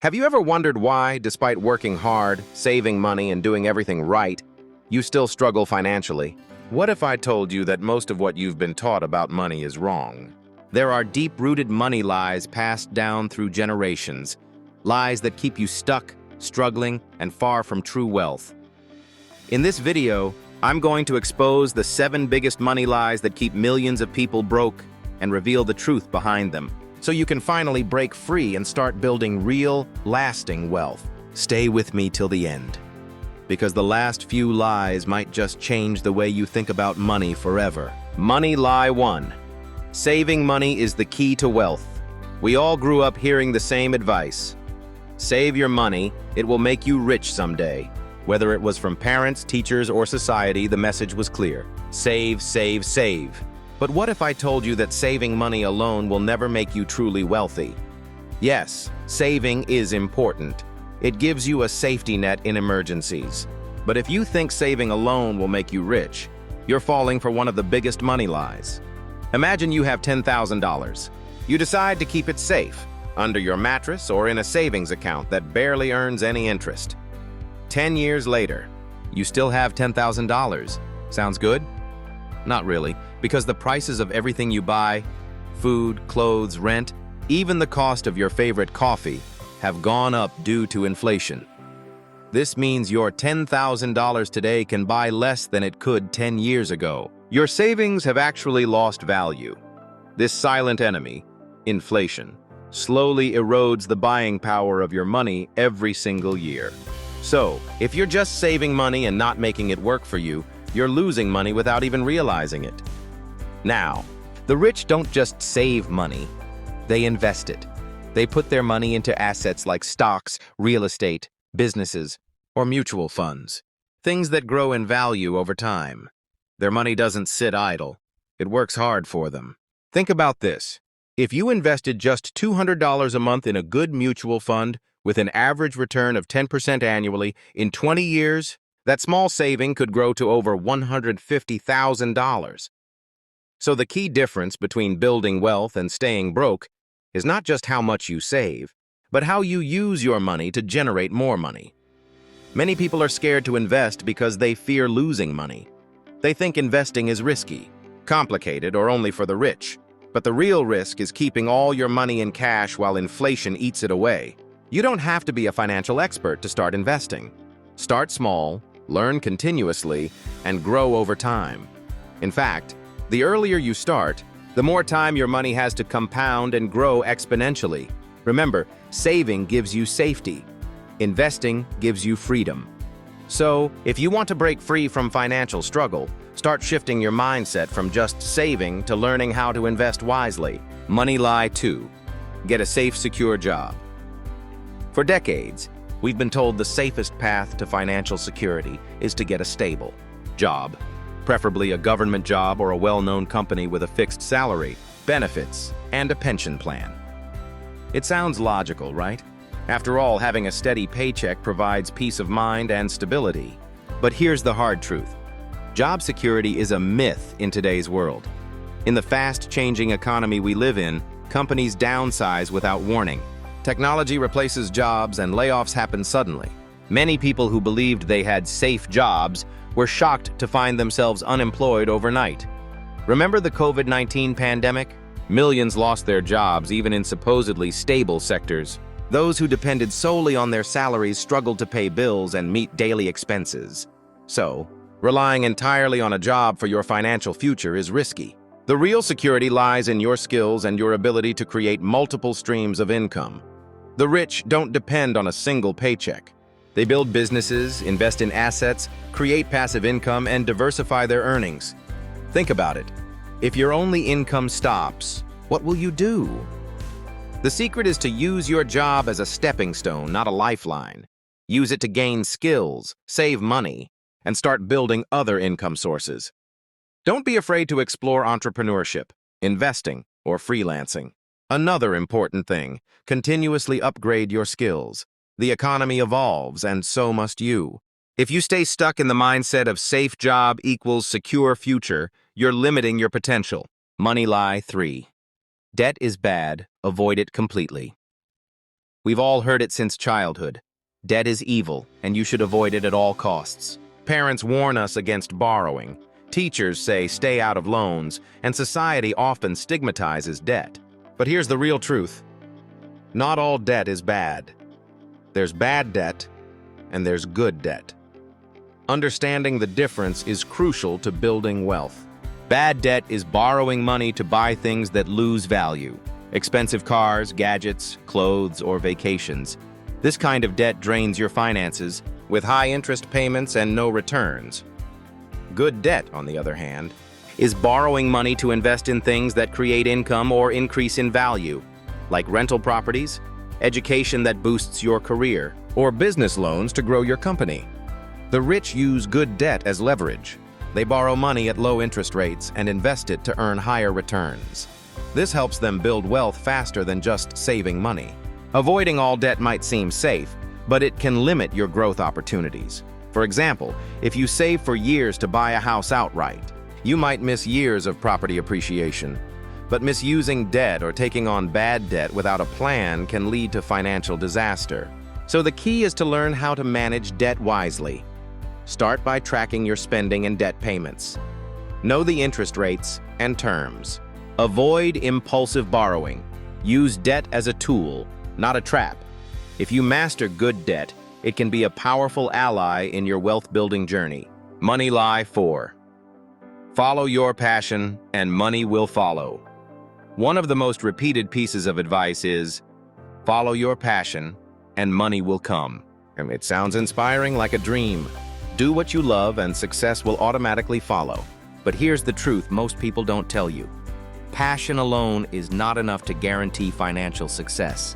Have you ever wondered why, despite working hard, saving money, and doing everything right, you still struggle financially? What if I told you that most of what you've been taught about money is wrong? There are deep-rooted money lies passed down through generations, lies that keep you stuck, struggling, and far from true wealth. In this video, I'm going to expose the 7 biggest money lies that keep millions of people broke and reveal the truth behind them, so you can finally break free and start building real, lasting wealth. Stay with me till the end, because the last few lies might just change the way you think about money forever. Money lie 1. Saving money is the key to wealth. We all grew up hearing the same advice. Save your money, it will make you rich someday. Whether it was from parents, teachers, or society, the message was clear. Save, save, save. But what if I told you that saving money alone will never make you truly wealthy? Yes, saving is important. It gives you a safety net in emergencies. But if you think saving alone will make you rich, you're falling for one of the biggest money lies. Imagine you have $10,000. You decide to keep it safe, under your mattress or in a savings account that barely earns any interest. 10 years later, you still have $10,000. Sounds good? Not really, because the prices of everything you buy, food, clothes, rent, even the cost of your favorite coffee, have gone up due to inflation. This means your $10,000 today can buy less than it could 10 years ago. Your savings have actually lost value. This silent enemy, inflation, slowly erodes the buying power of your money every single year. So, if you're just saving money and not making it work for you, you're losing money without even realizing it. Now, the rich don't just save money, they invest it. They put their money into assets like stocks, real estate, businesses, or mutual funds, things that grow in value over time. Their money doesn't sit idle. It works hard for them. Think about this. If you invested just $200 a month in a good mutual fund with an average return of 10% annually in 20 years, that small saving could grow to over $150,000. So the key difference between building wealth and staying broke is not just how much you save, but how you use your money to generate more money. Many people are scared to invest because they fear losing money. They think investing is risky, complicated, or only for the rich. But the real risk is keeping all your money in cash while inflation eats it away. You don't have to be a financial expert to start investing. Start small, learn continuously, and grow over time. In fact, the earlier you start, the more time your money has to compound and grow exponentially. Remember, saving gives you safety. Investing gives you freedom. So, if you want to break free from financial struggle, start shifting your mindset from just saving to learning how to invest wisely. Money lie 2. Get a safe, secure job. For decades, we've been told the safest path to financial security is to get a stable job, preferably a government job or a well-known company with a fixed salary, benefits, and a pension plan. It sounds logical, right? After all, having a steady paycheck provides peace of mind and stability. But here's the hard truth. Job security is a myth in today's world. In the fast-changing economy we live in, companies downsize without warning. Technology replaces jobs and layoffs happen suddenly. Many people who believed they had safe jobs were shocked to find themselves unemployed overnight. Remember the COVID-19 pandemic? Millions lost their jobs even in supposedly stable sectors. Those who depended solely on their salaries struggled to pay bills and meet daily expenses. So, relying entirely on a job for your financial future is risky. The real security lies in your skills and your ability to create multiple streams of income. The rich don't depend on a single paycheck. They build businesses, invest in assets, create passive income, and diversify their earnings. Think about it. If your only income stops, what will you do? The secret is to use your job as a stepping stone, not a lifeline. Use it to gain skills, save money, and start building other income sources. Don't be afraid to explore entrepreneurship, investing, or freelancing. Another important thing, continuously upgrade your skills. The economy evolves, and so must you. If you stay stuck in the mindset of safe job equals secure future, you're limiting your potential. Money lie 3. Debt is bad, avoid it completely. We've all heard it since childhood. Debt is evil, and you should avoid it at all costs. Parents warn us against borrowing. Teachers say stay out of loans, and society often stigmatizes debt. But here's the real truth. Not all debt is bad. There's bad debt, and there's good debt. Understanding the difference is crucial to building wealth. Bad debt is borrowing money to buy things that lose value. Expensive cars, gadgets, clothes, or vacations. This kind of debt drains your finances, with high interest payments and no returns. Good debt, on the other hand, is borrowing money to invest in things that create income or increase in value, like rental properties, education that boosts your career, or business loans to grow your company. The rich use good debt as leverage. They borrow money at low interest rates and invest it to earn higher returns. This helps them build wealth faster than just saving money. Avoiding all debt might seem safe, but it can limit your growth opportunities. For example, if you save for years to buy a house outright, you might miss years of property appreciation. But misusing debt or taking on bad debt without a plan can lead to financial disaster. So the key is to learn how to manage debt wisely. Start by tracking your spending and debt payments. Know the interest rates and terms. Avoid impulsive borrowing. Use debt as a tool, not a trap. If you master good debt, it can be a powerful ally in your wealth-building journey. Money Lie 4. Follow your passion, and money will follow. One of the most repeated pieces of advice is, follow your passion, and money will come. And it sounds inspiring, like a dream. Do what you love, and success will automatically follow. But here's the truth most people don't tell you. Passion alone is not enough to guarantee financial success.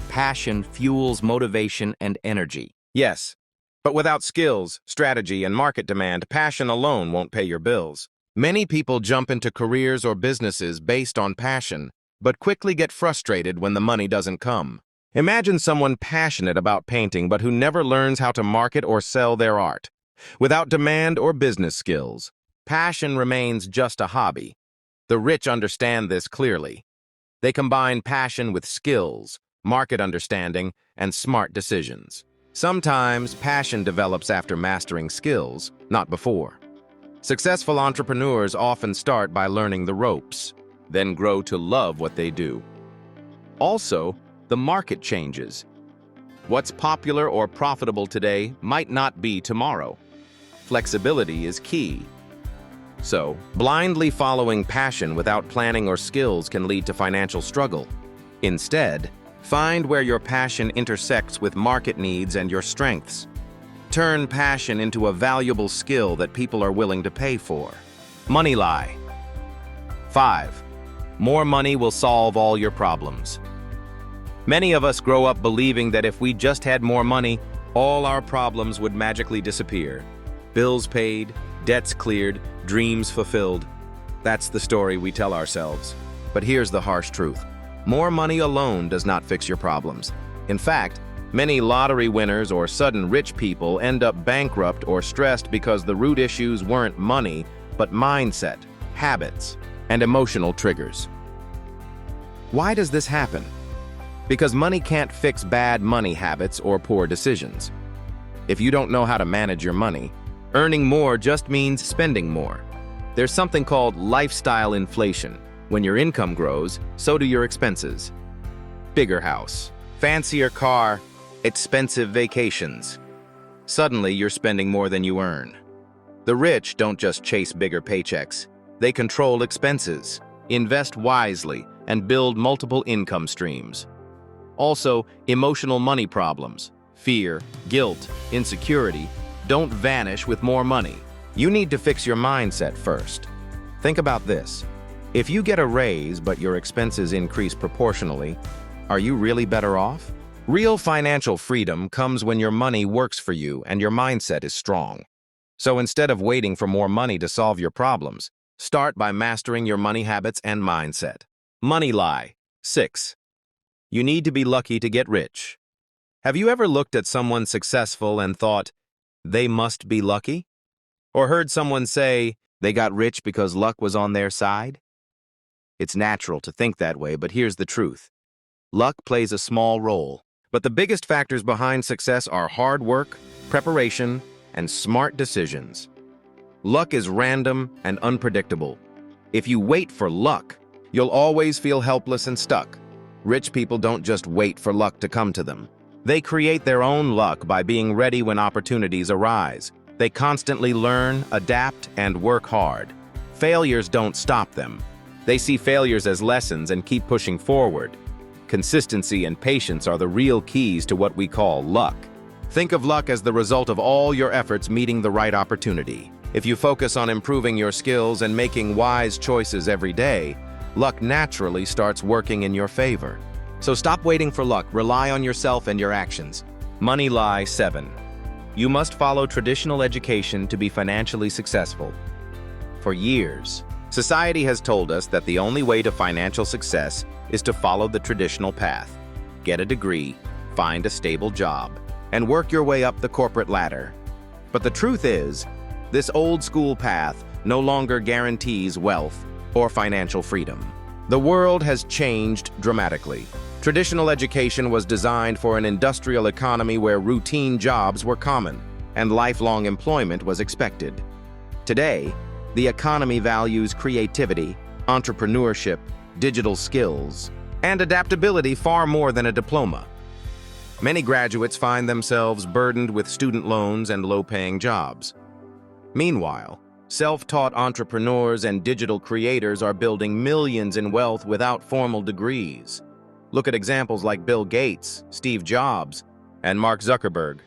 Passion fuels motivation and energy. Yes, but without skills, strategy, and market demand, passion alone won't pay your bills. Many people jump into careers or businesses based on passion, but quickly get frustrated when the money doesn't come. Imagine someone passionate about painting but who never learns how to market or sell their art. Without demand or business skills, passion remains just a hobby. The rich understand this clearly. They combine passion with skills, market understanding, and smart decisions. Sometimes passion develops after mastering skills, not before. Successful entrepreneurs often start by learning the ropes, then grow to love what they do. Also, the market changes. What's popular or profitable today might not be tomorrow. Flexibility is key. So, blindly following passion without planning or skills can lead to financial struggle. Instead, find where your passion intersects with market needs and your strengths. Turn passion into a valuable skill that people are willing to pay for. Money Lie 5. More money will solve all your problems. Many of us grow up believing that if we just had more money, all our problems would magically disappear. Bills paid, debts cleared, dreams fulfilled. That's the story we tell ourselves. But here's the harsh truth. More money alone does not fix your problems. In fact, many lottery winners or sudden rich people end up bankrupt or stressed because the root issues weren't money, but mindset, habits, and emotional triggers. Why does this happen? Because money can't fix bad money habits or poor decisions. If you don't know how to manage your money, earning more just means spending more. There's something called lifestyle inflation. When your income grows, so do your expenses. Bigger house, fancier car, expensive vacations. Suddenly, you're spending more than you earn. The rich don't just chase bigger paychecks. They control expenses, invest wisely, and build multiple income streams. Also, emotional money problems, fear, guilt, insecurity, don't vanish with more money. You need to fix your mindset first. Think about this. If you get a raise but your expenses increase proportionally, are you really better off? Real financial freedom comes when your money works for you and your mindset is strong. So instead of waiting for more money to solve your problems, start by mastering your money habits and mindset. Money Lie 6. You need to be lucky to get rich. Have you ever looked at someone successful and thought, they must be lucky? Or heard someone say, they got rich because luck was on their side? It's natural to think that way, but here's the truth. luck plays a small role. But the biggest factors behind success are hard work, preparation, and smart decisions. Luck is random and unpredictable. If you wait for luck, you'll always feel helpless and stuck. Rich people don't just wait for luck to come to them. They create their own luck by being ready when opportunities arise. They constantly learn, adapt, and work hard. Failures don't stop them. They see failures as lessons and keep pushing forward. Consistency and patience are the real keys to what we call luck. Think of luck as the result of all your efforts meeting the right opportunity. If you focus on improving your skills and making wise choices every day, luck naturally starts working in your favor. So stop waiting for luck, rely on yourself and your actions. Money lie 7. You must follow traditional education to be financially successful. For years, society has told us that the only way to financial success is to follow the traditional path. Get a degree, find a stable job, and work your way up the corporate ladder. But the truth is, this old-school path no longer guarantees wealth or financial freedom. The world has changed dramatically. Traditional education was designed for an industrial economy where routine jobs were common and lifelong employment was expected. Today, the economy values creativity, entrepreneurship, digital skills, and adaptability far more than a diploma. Many graduates find themselves burdened with student loans and low-paying jobs. Meanwhile, self-taught entrepreneurs and digital creators are building millions in wealth without formal degrees. Look at examples like Bill Gates, Steve Jobs, and Mark Zuckerberg.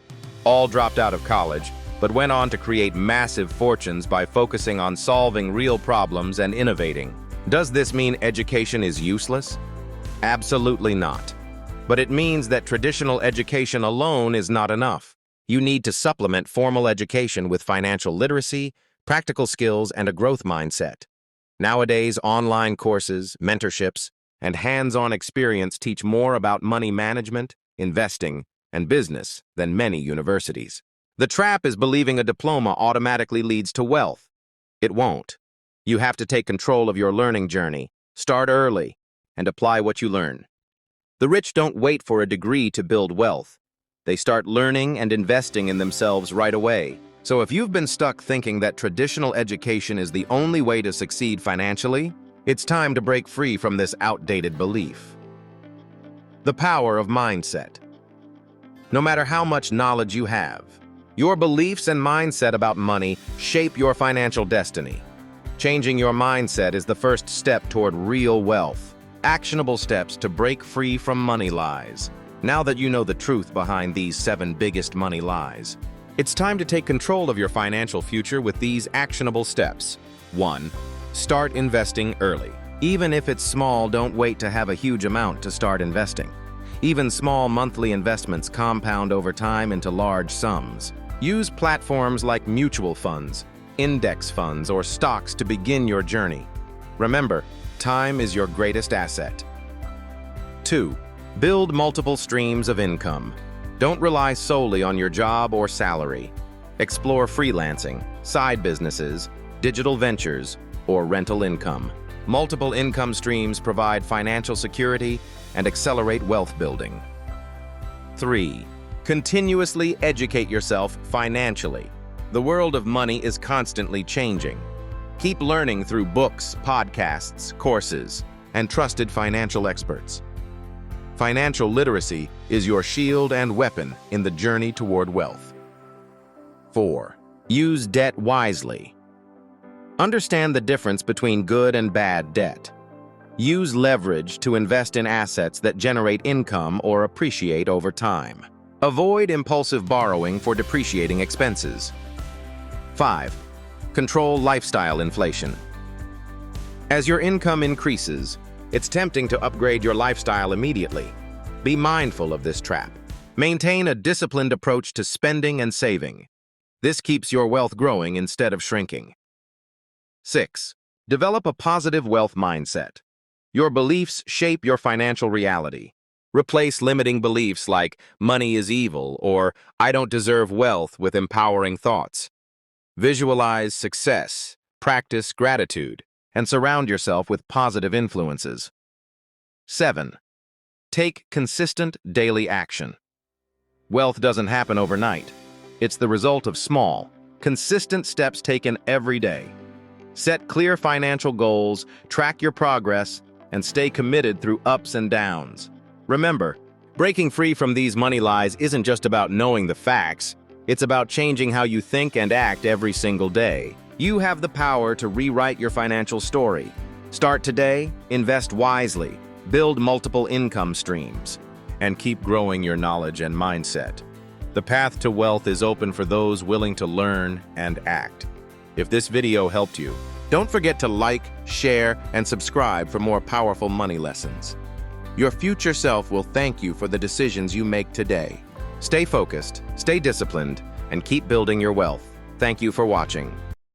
All dropped out of college, but went on to create massive fortunes by focusing on solving real problems and innovating. Does this mean education is useless? Absolutely not. But it means that traditional education alone is not enough. You need to supplement formal education with financial literacy, practical skills, and a growth mindset. Nowadays, online courses, mentorships, and hands-on experience teach more about money management, investing, and business than many universities. The trap is believing a diploma automatically leads to wealth. It won't. You have to take control of your learning journey, start early, and apply what you learn. The rich don't wait for a degree to build wealth. They start learning and investing in themselves right away. So if you've been stuck thinking that traditional education is the only way to succeed financially, it's time to break free from this outdated belief. The power of mindset. No matter how much knowledge you have, your beliefs and mindset about money shape your financial destiny. Changing your mindset is the first step toward real wealth. Actionable steps to break free from money lies. Now that you know the truth behind these 7 biggest money lies, it's time to take control of your financial future with these actionable steps. 1. Start investing early. Even if it's small, don't wait to have a huge amount to start investing. Even small monthly investments compound over time into large sums. Use platforms like mutual funds, index funds, or stocks to begin your journey. Remember, time is your greatest asset. 2. Build multiple streams of income. Don't rely solely on your job or salary. Explore freelancing, side businesses, digital ventures, or rental income. Multiple income streams provide financial security and accelerate wealth building. 3. Continuously educate yourself financially. The world of money is constantly changing. Keep learning through books, podcasts, courses, and trusted financial experts. Financial literacy is your shield and weapon in the journey toward wealth. 4. Use debt wisely. Understand the difference between good and bad debt. Use leverage to invest in assets that generate income or appreciate over time. Avoid impulsive borrowing for depreciating expenses. 5. Control lifestyle inflation. As your income increases, it's tempting to upgrade your lifestyle immediately. Be mindful of this trap. Maintain a disciplined approach to spending and saving. This keeps your wealth growing instead of shrinking. 6. Develop a positive wealth mindset. Your beliefs shape your financial reality. Replace limiting beliefs like money is evil or I don't deserve wealth with empowering thoughts. Visualize success, practice gratitude, and surround yourself with positive influences. 7. Take consistent daily action. Wealth doesn't happen overnight. It's the result of small, consistent steps taken every day. Set clear financial goals, track your progress, and stay committed through ups and downs. Remember, breaking free from these money lies isn't just about knowing the facts. It's about changing how you think and act every single day. You have the power to rewrite your financial story. Start today, invest wisely, build multiple income streams, and keep growing your knowledge and mindset. The path to wealth is open for those willing to learn and act. If this video helped you, don't forget to like, share, and subscribe for more powerful money lessons. Your future self will thank you for the decisions you make today. Stay focused, stay disciplined, and keep building your wealth. Thank you for watching.